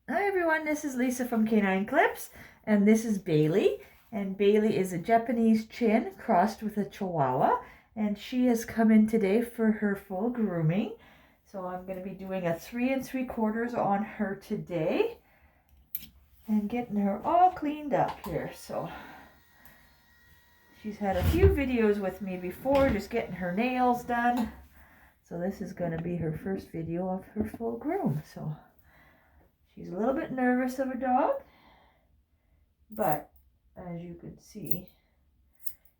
Hi everyone, this is Lisa from Canine Clips, and this is Bailey. And Bailey is a Japanese Chin crossed with a Chihuahua, and she has come in today for her full grooming. So I'm going to be doing a 3 3/4 on her today and getting her all cleaned up here. So she's had a few videos with me before, just getting her nails done. So this is going to be her first video of her full groom. So she's a little bit nervous of a dog, but as you can see,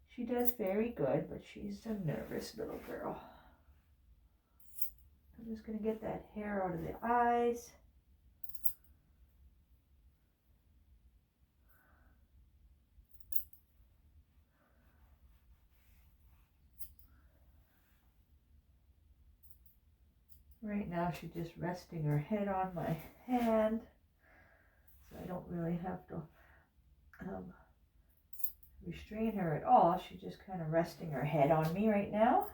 she does very good, but she's a nervous little girl. I'm just going to get that hair out of the eyes. Right now she's just resting her head on my hand, so I don't really have to restrain her at all. She's just kind of resting her head on me right now.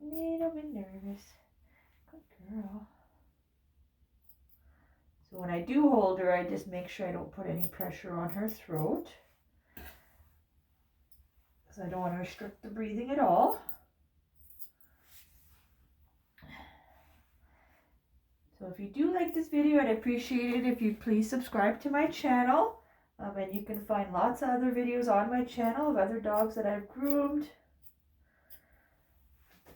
A little bit nervous. Good girl. So when I do hold her, I just make sure I don't put any pressure on her throat, because I don't want to restrict the breathing at all. So if you do like this video, I'd appreciate it if you'd please subscribe to my channel. And you can find lots of other videos on my channel of other dogs that I've groomed,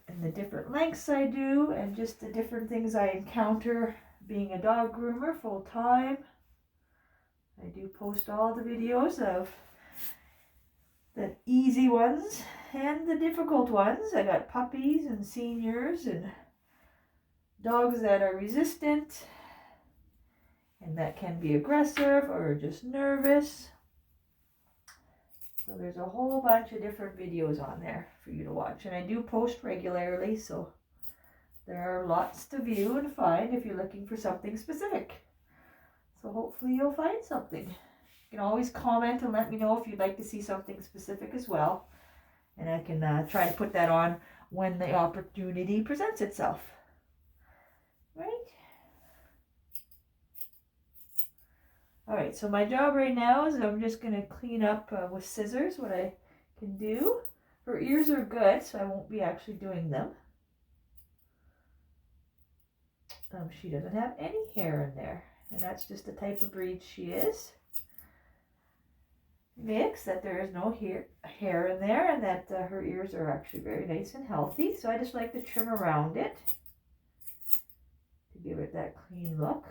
and the different lengths I do, and just the different things I encounter being a dog groomer full time. I do post all the videos of the easy ones and the difficult ones. I got puppies and seniors and dogs that are resistant and that can be aggressive or just nervous. So there's a whole bunch of different videos on there for you to watch, and I do post regularly, so there are lots to view and find if you're looking for something specific. So hopefully you'll find something. You can always comment and let me know if you'd like to see something specific as well, and I can try to put that on when the opportunity presents itself. Right? Alright, so my job right now is I'm just going to clean up with scissors what I can do. Her ears are good, so I won't be actually doing them. She doesn't have any hair in there, and that's just the type of breed she is. Mixed, that there is no hair in there, and that her ears are actually very nice and healthy. So I just like to trim around it to give it that clean look.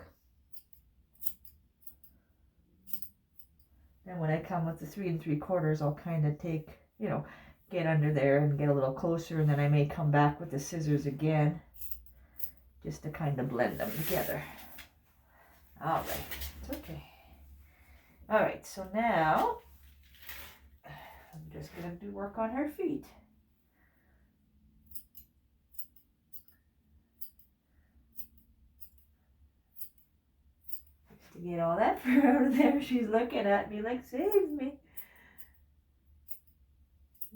And when I come with the 3 3/4, I'll kind of take, get under there and get a little closer, and then I may come back with the scissors again just to kind of blend them together. All right, it's okay. All right, so now I'm just going to do work on her feet. Just to get all that fur out of there, she's looking at me like, save me.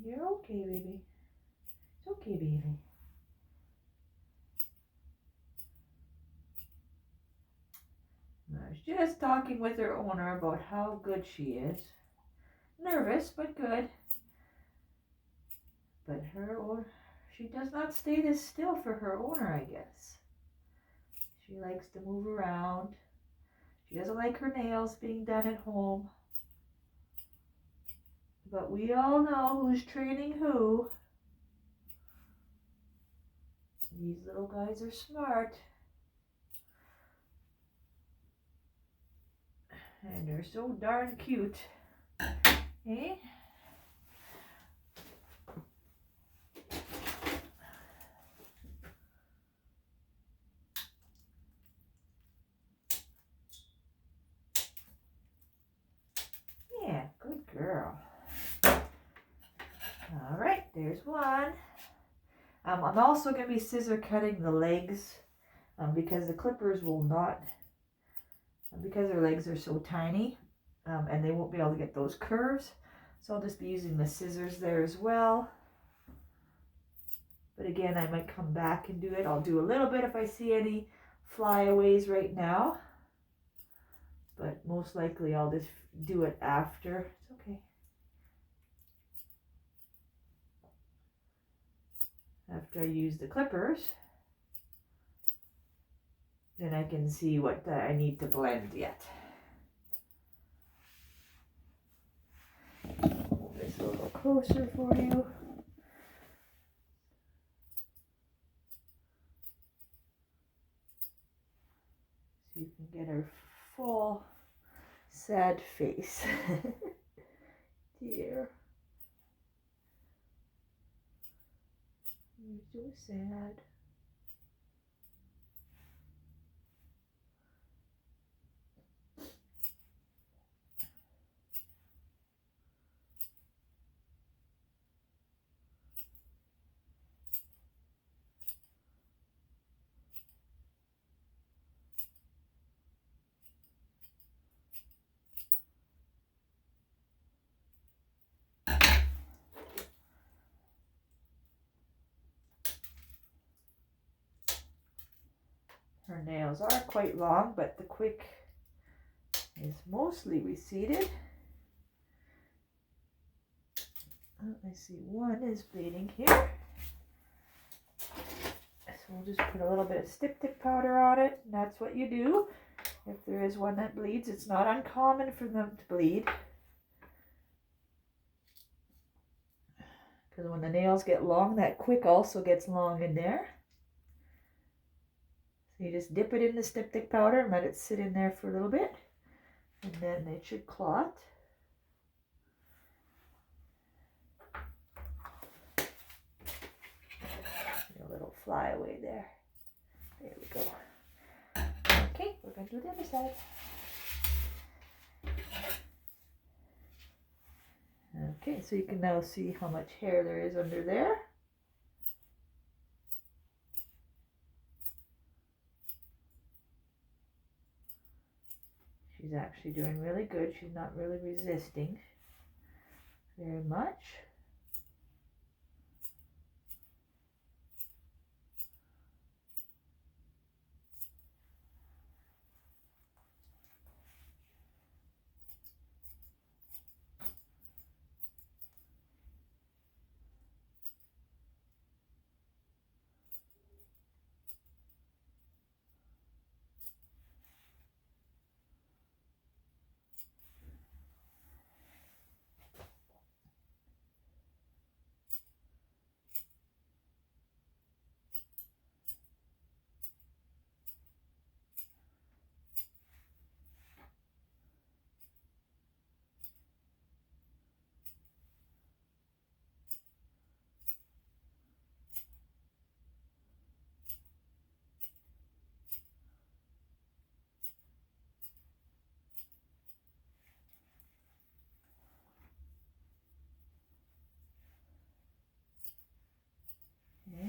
You're okay, baby. It's okay, baby. I was just talking with her owner about how good she is. Nervous, but good. But she does not stay this still for her owner, I guess. She likes to move around. She doesn't like her nails being done at home. But we all know who's training who. These little guys are smart. And they're so darn cute. Eh? Yeah, good girl. All right, there's one. I'm also going to be scissor cutting the legs because the clippers will not, because their legs are so tiny, and they won't be able to get those curves. So I'll just be using the scissors there as well. But again, I might come back and do it. I'll do a little bit if I see any flyaways right now. But most likely I'll just do it after. It's okay. After I use the clippers, then I can see what I need to blend yet. Move this a little closer for you. So you can get her full sad face. Dear. You're so sad. Her nails are quite long, but the quick is mostly receded. I see one is bleeding here. So we'll just put a little bit of styptic powder on it, and that's what you do. If there is one that bleeds, it's not uncommon for them to bleed. Because when the nails get long, that quick also gets long in there. So you just dip it in the styptic powder and let it sit in there for a little bit. And then it should clot. A little flyaway there. There we go. Okay, we're going to do the other side. Okay, so you can now see how much hair there is under there. She's actually doing really good. She's not really resisting very much. Yeah.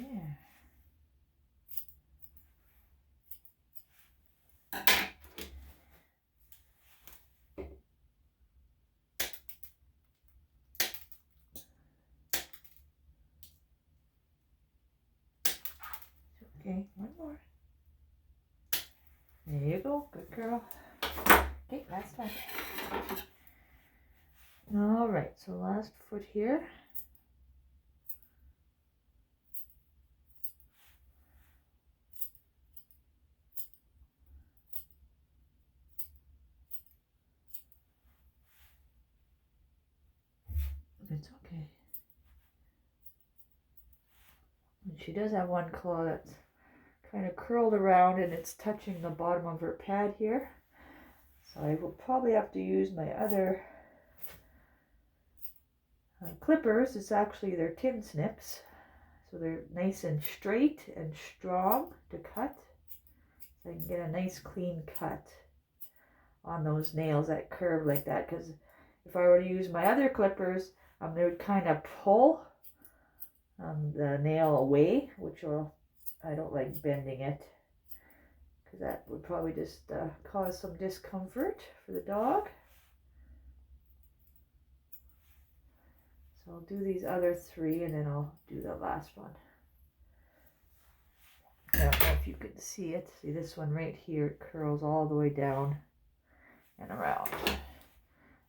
Okay, one more. There you go, good girl. Okay, last one. All right, so last foot here. It's okay. And she does have one claw that's kind of curled around and it's touching the bottom of her pad here. So I will probably have to use my other clippers. It's actually they're tin snips. So they're nice and straight and strong to cut. So I can get a nice clean cut on those nails that curve like that. Because if I were to use my other clippers, they would kind of pull the nail away, which I don't like bending it. Because that would probably just cause some discomfort for the dog. So I'll do these other three and then I'll do the last one. can see it. See this one right here, it curls all the way down and around.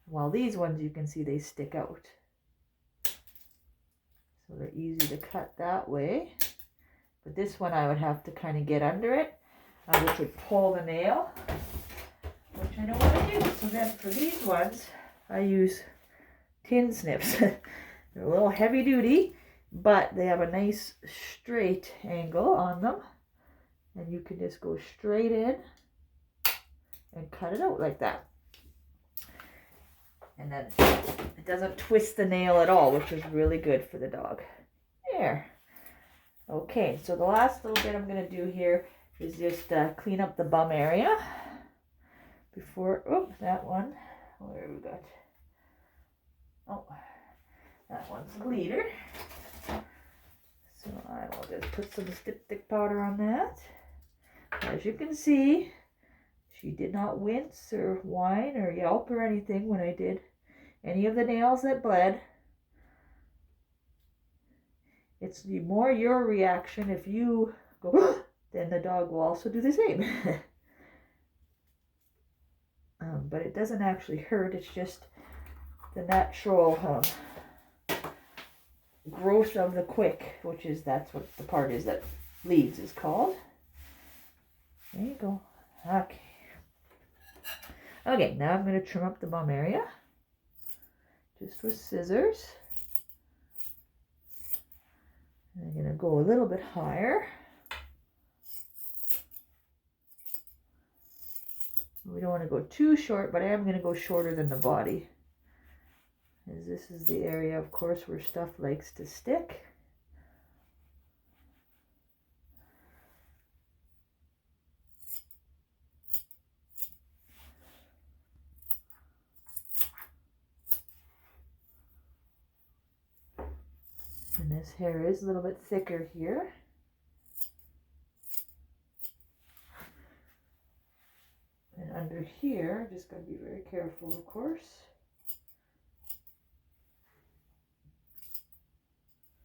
While these ones, you can see they stick out. So they're easy to cut that way. But this one I would have to kind of get under it, which would pull the nail, which I don't want to do. So then for these ones, I use tin snips. They're a little heavy duty, but they have a nice straight angle on them. And you can just go straight in and cut it out like that. And then it doesn't twist the nail at all, which is really good for the dog. There. Okay, so the last little bit I'm going to do here is just clean up the bum area. Before, oh, that one. Where we got? Oh, that one's a leader. So I will just put some stick powder on that. As you can see, she did not wince or whine or yelp or anything when I did any of the nails that bled. It's more your reaction if you go, then the dog will also do the same. But it doesn't actually hurt. It's just the natural growth of the quick, which is, that's what the part is that leads is called. There you go. Okay. Okay, now I'm going to trim up the bum area just with scissors. And I'm going to go a little bit higher. We don't want to go too short, but I am going to go shorter than the body, as this is the area, of course, where stuff likes to stick. And this hair is a little bit thicker here. And under here, just got to be very careful, of course.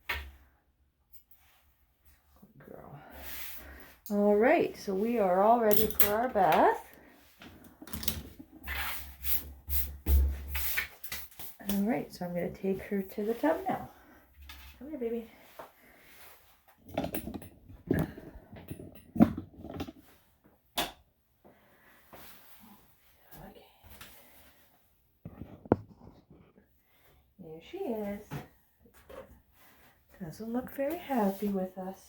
Good girl. All right, so we are all ready for our bath. All right, so I'm going to take her to the tub now. Come here, baby. Okay. There she is. Doesn't look very happy with us.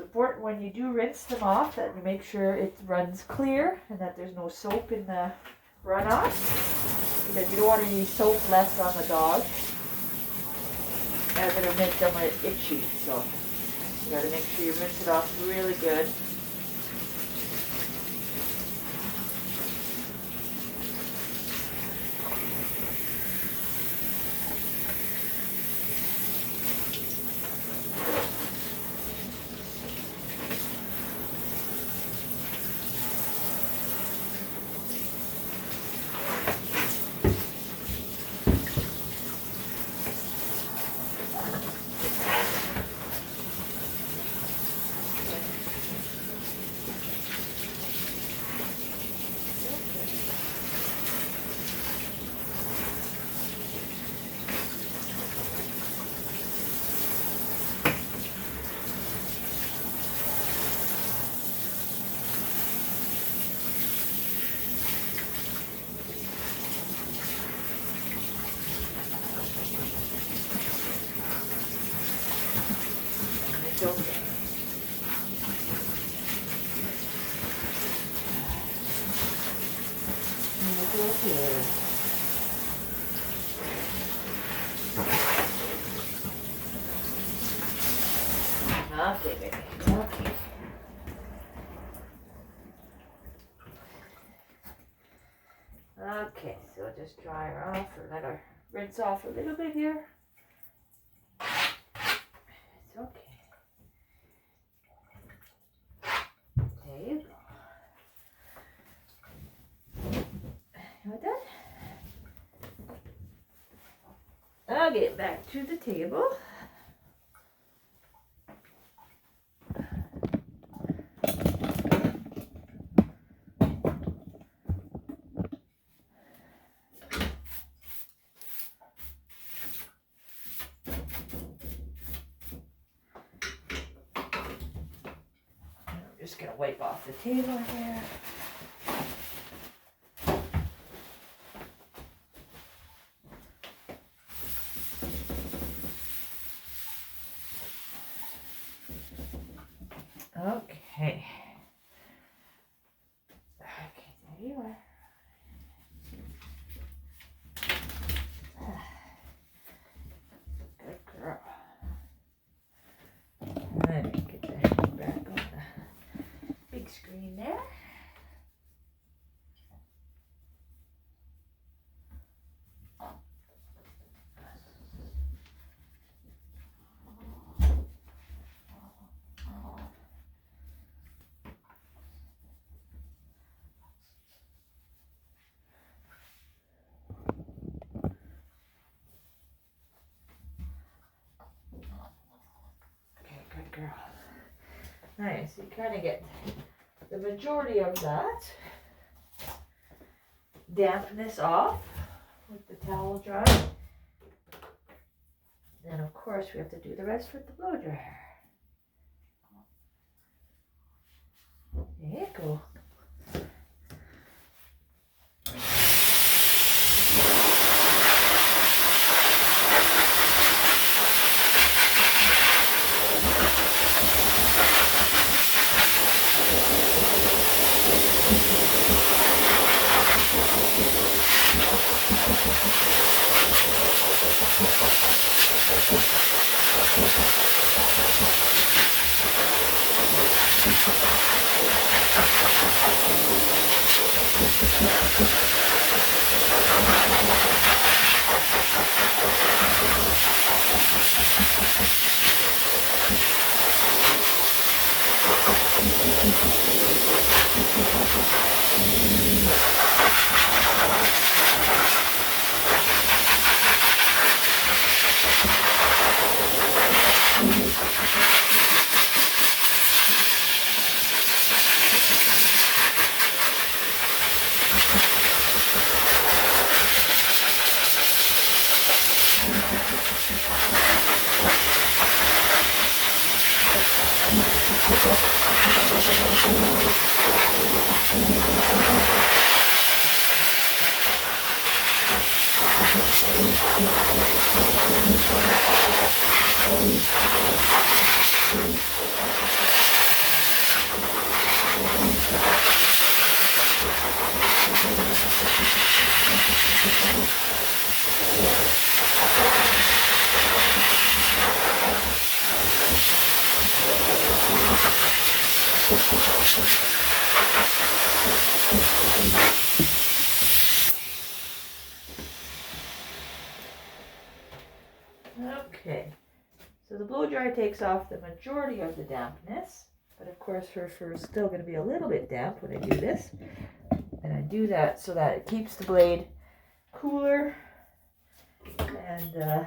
important when you do rinse them off that you make sure it runs clear and that there's no soap in the runoff, because you don't want any soap left on the dog, as it'll make them itchy. So you got to make sure you rinse it off really good. Okay, baby. Okay. Okay, so just dry her off and let her rinse off a little bit here. It's okay. There you go. You done? I'll get back to the table. Just gonna wipe off the table here. Okay. Okay, there you are. Good girl. Let me get that back on the big screen there. Good girl. Nice, you kind of get the majority of that dampness off with the towel dry. Then of course we have to do the rest with the blow dryer. There you go. Okay, so the blow dry takes off the majority of the dampness, but of course her fur is still going to be a little bit damp when I do this. And I do that so that it keeps the blade cooler, and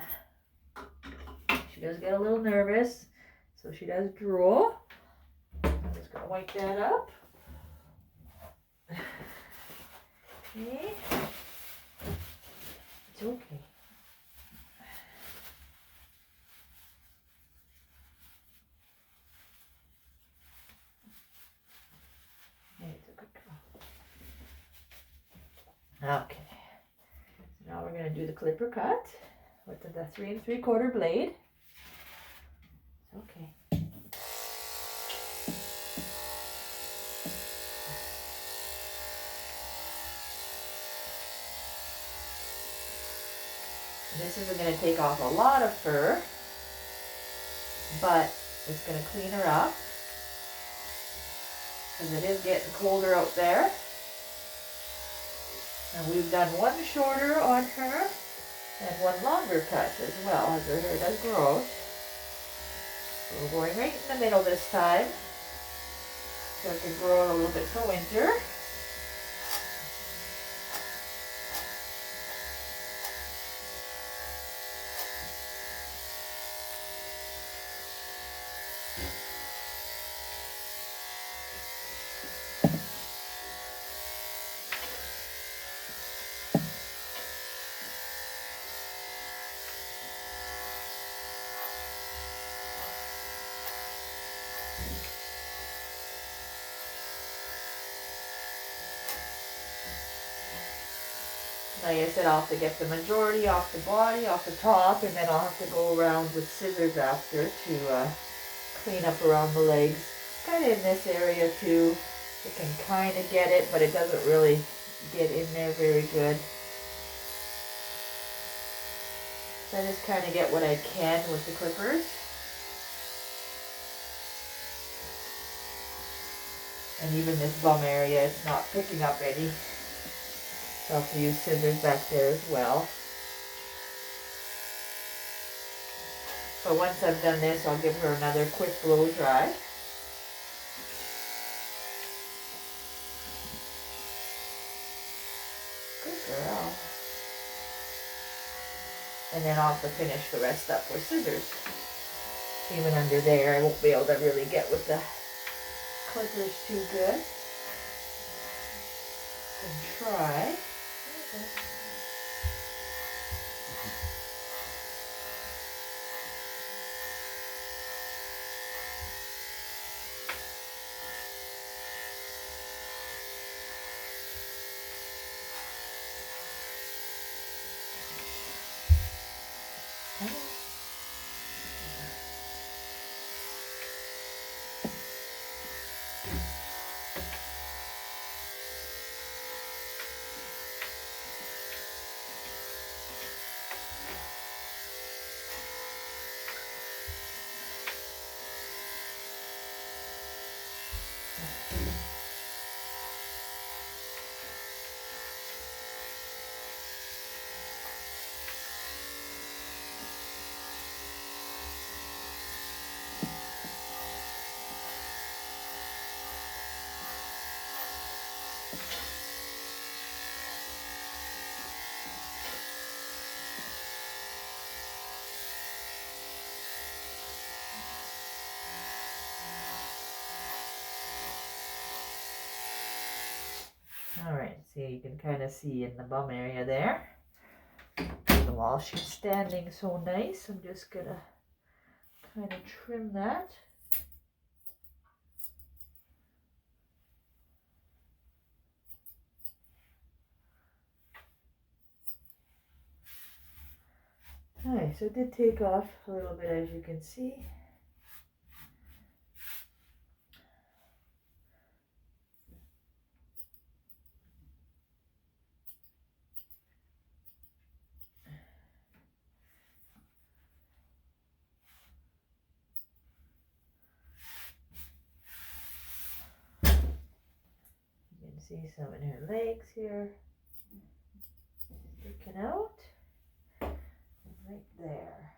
she does get a little nervous, so she does drool. I'm just going to wipe that up. Okay, it's okay. Okay, so now we're going to do the clipper cut with the 3 3/4 blade. Okay. This isn't going to take off a lot of fur, but it's going to clean her up because it is getting colder out there. And we've done one shorter on her and one longer cut as well as her hair does grow. So we're going right in the middle this time so it can grow a little bit for winter. Like I said, I'll have to get the majority off the body, off the top, and then I'll have to go around with scissors after to clean up around the legs. Kind of in this area too. You can kind of get it, but it doesn't really get in there very good. So I just kind of get what I can with the clippers. And even this bum area, it's not picking up any. So I'll have to use scissors back there as well. But once I've done this, I'll give her another quick blow dry. Good girl. And then I'll have to finish the rest up with scissors. Even under there, I won't be able to really get with the clippers too good. Can try. Okay. Alright, see, you can kind of see in the bum area there. And while she's standing so nice, I'm just going to kind of trim that. Alright, so it did take off a little bit, as you can see. see some in her legs here. Sticking out. Right there.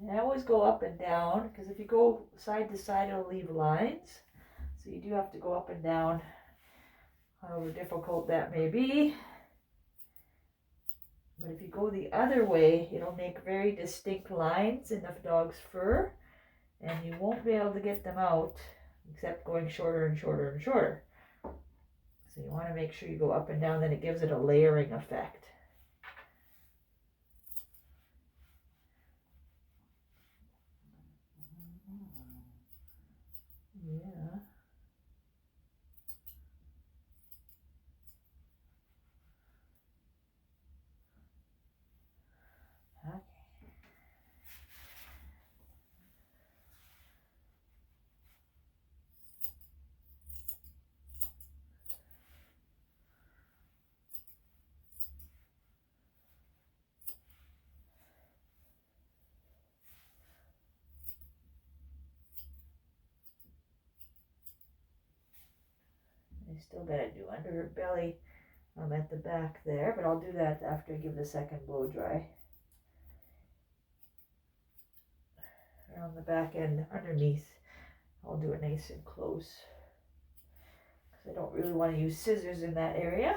And I always go up and down, because if you go side to side, it'll leave lines. So you do have to go up and down, however difficult that may be. But if you go the other way, it'll make very distinct lines in the dog's fur, and you won't be able to get them out except going shorter and shorter and shorter. So you want to make sure you go up and down, then it gives it a layering effect. Yeah. Okay. I still gotta do under her belly. I'm at the back there, but I'll do that after I give the second blow dry. Around the back end, underneath, I'll do it nice and close, because I don't really want to use scissors in that area.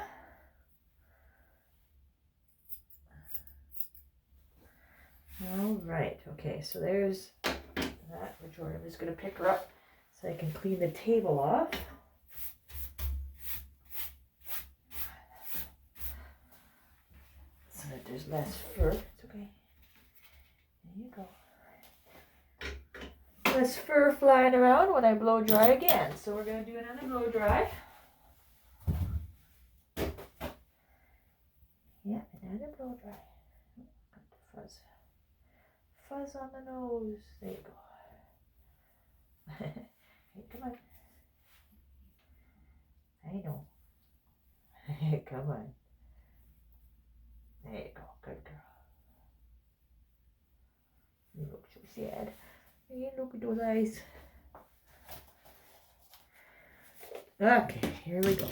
All right, okay, so there's that. I'm just going to pick her up so I can clean the table off. So that there's less fur. It's okay. There you go. Less fur flying around when I blow dry again. So we're going to do another blow dry. Yeah, another blow dry. Got the fuzz. Fuzz on the nose. There you go. Hey, come on. I know. Come on. There you go. Good girl. You look so sad. You look at those eyes. Okay, here we go.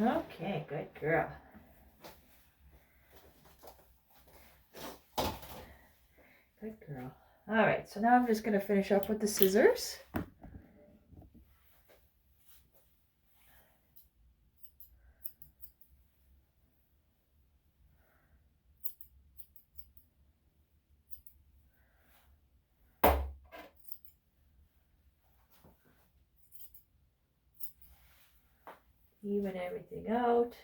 Okay, good girl. Good girl. All right, so now I'm just going to finish up with the scissors. Even everything out.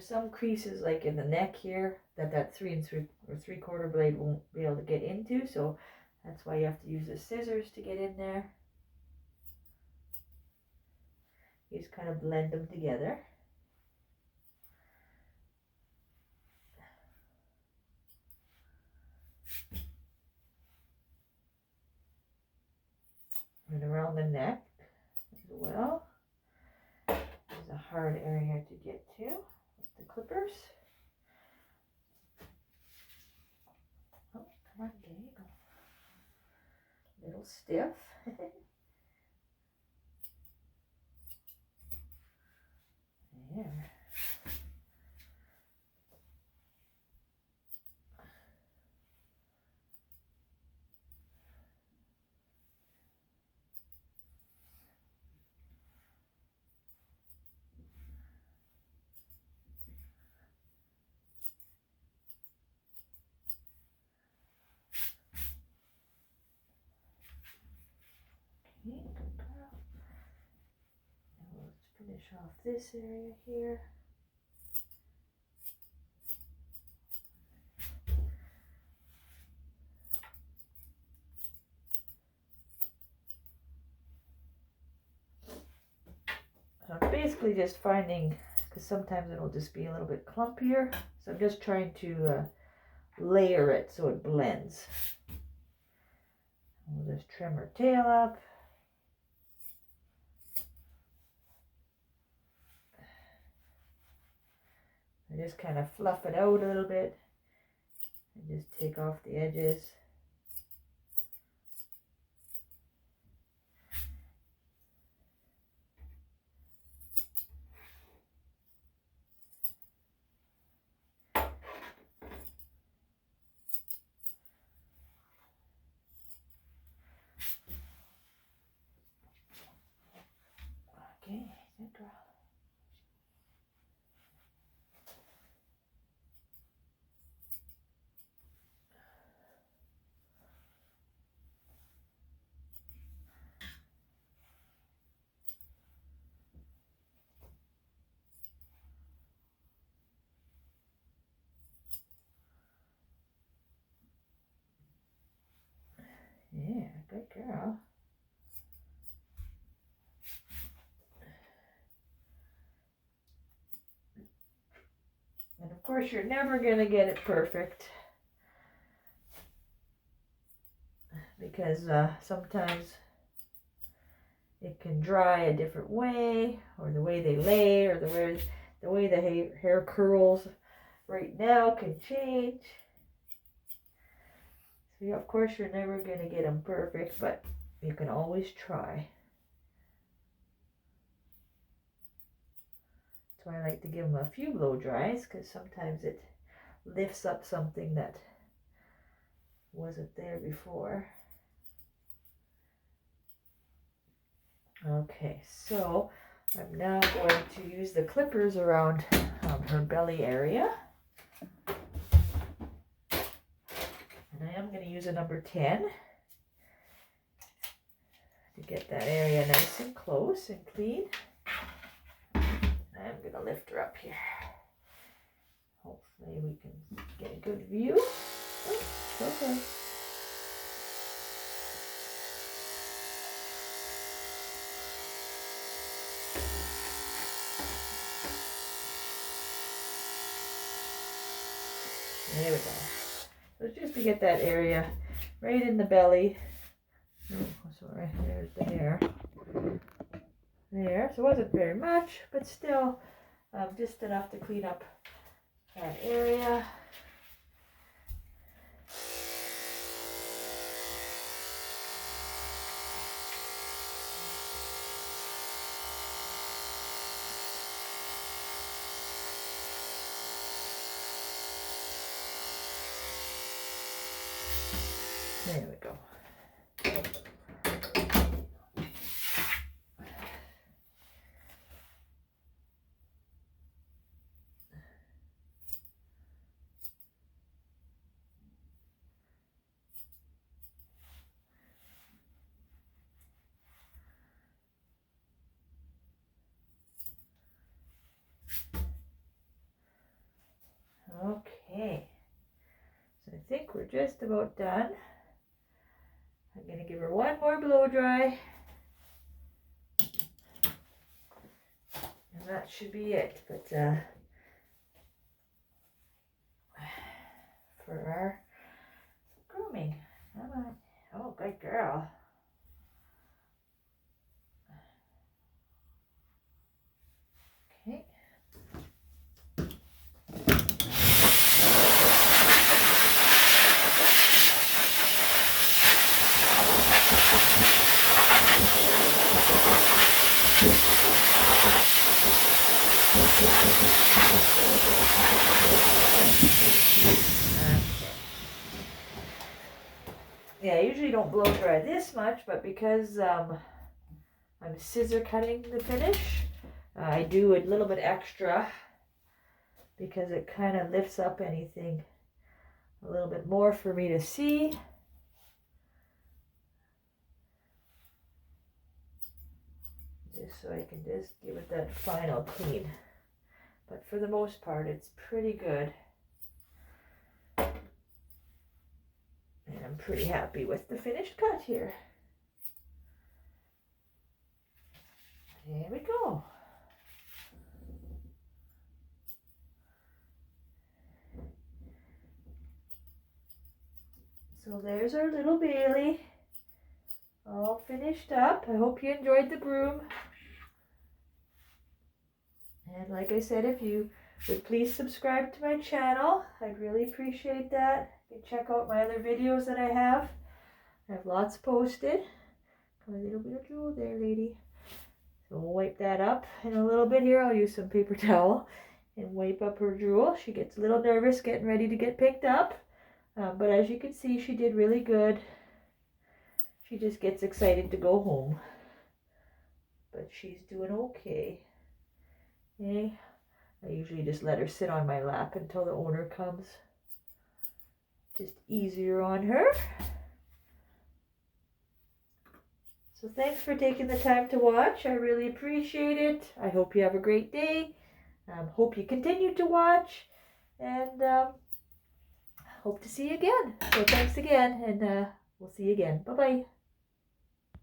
there's some creases like in the neck here that 3 3/4 blade won't be able to get into, so that's why you have to use the scissors to get in there. You just kind of blend them together. And around the neck as well. There's a hard area to get to with the clippers. Oh, come on, there you go. A little stiff. There. Okay, good girl. Now let's finish off this area here. So I'm basically just finding, because sometimes it'll just be a little bit clumpier, so I'm just trying to layer it so it blends. We'll just trim her tail up. I just kind of fluff it out a little bit and just take off the edges. Okay, good girl. Yeah, good girl. And of course, you're never going to get it perfect, because sometimes it can dry a different way, or the way they lay, or the way the hair curls right now can change. So yeah, of course, you're never going to get them perfect, but you can always try. That's why I like to give them a few blow dries, because sometimes it lifts up something that wasn't there before. Okay, so I'm now going to use the clippers around her belly area. And I am going to use a number 10 to get that area nice and close and clean. I'm going to lift her up here. Hopefully we can get a good view. Oh, okay. There we go. So just to get that area right in the belly. Oh, sorry, there's the hair. There, so it wasn't very much, but still just enough to clean up that area. There we go. think we're just about done. I'm going to give her one more blow dry. And that should be it. But for our grooming. Come on. Oh, good girl. Okay. Yeah, I usually don't blow dry this much, but because I'm scissor cutting the finish, I do a little bit extra because it kind of lifts up anything a little bit more for me to see. Just so I can just give it that final clean. But for the most part, it's pretty good. And I'm pretty happy with the finished cut here. There we go. So there's our little Bailey, all finished up. I hope you enjoyed the groom. And like I said, if you would please subscribe to my channel, I'd really appreciate that. You can check out my other videos that I have. I have lots posted. Got a little bit of drool there, lady. So we'll wipe that up in a little bit here. I'll use some paper towel and wipe up her drool. She gets a little nervous getting ready to get picked up. But as you can see, she did really good. She just gets excited to go home. But she's doing okay. Okay. I usually just let her sit on my lap until the owner comes. Just easier on her. So thanks for taking the time to watch. I really appreciate it. I hope you have a great day. Hope you continue to watch. And hope to see you again. So thanks again, and we'll see you again. Bye-bye.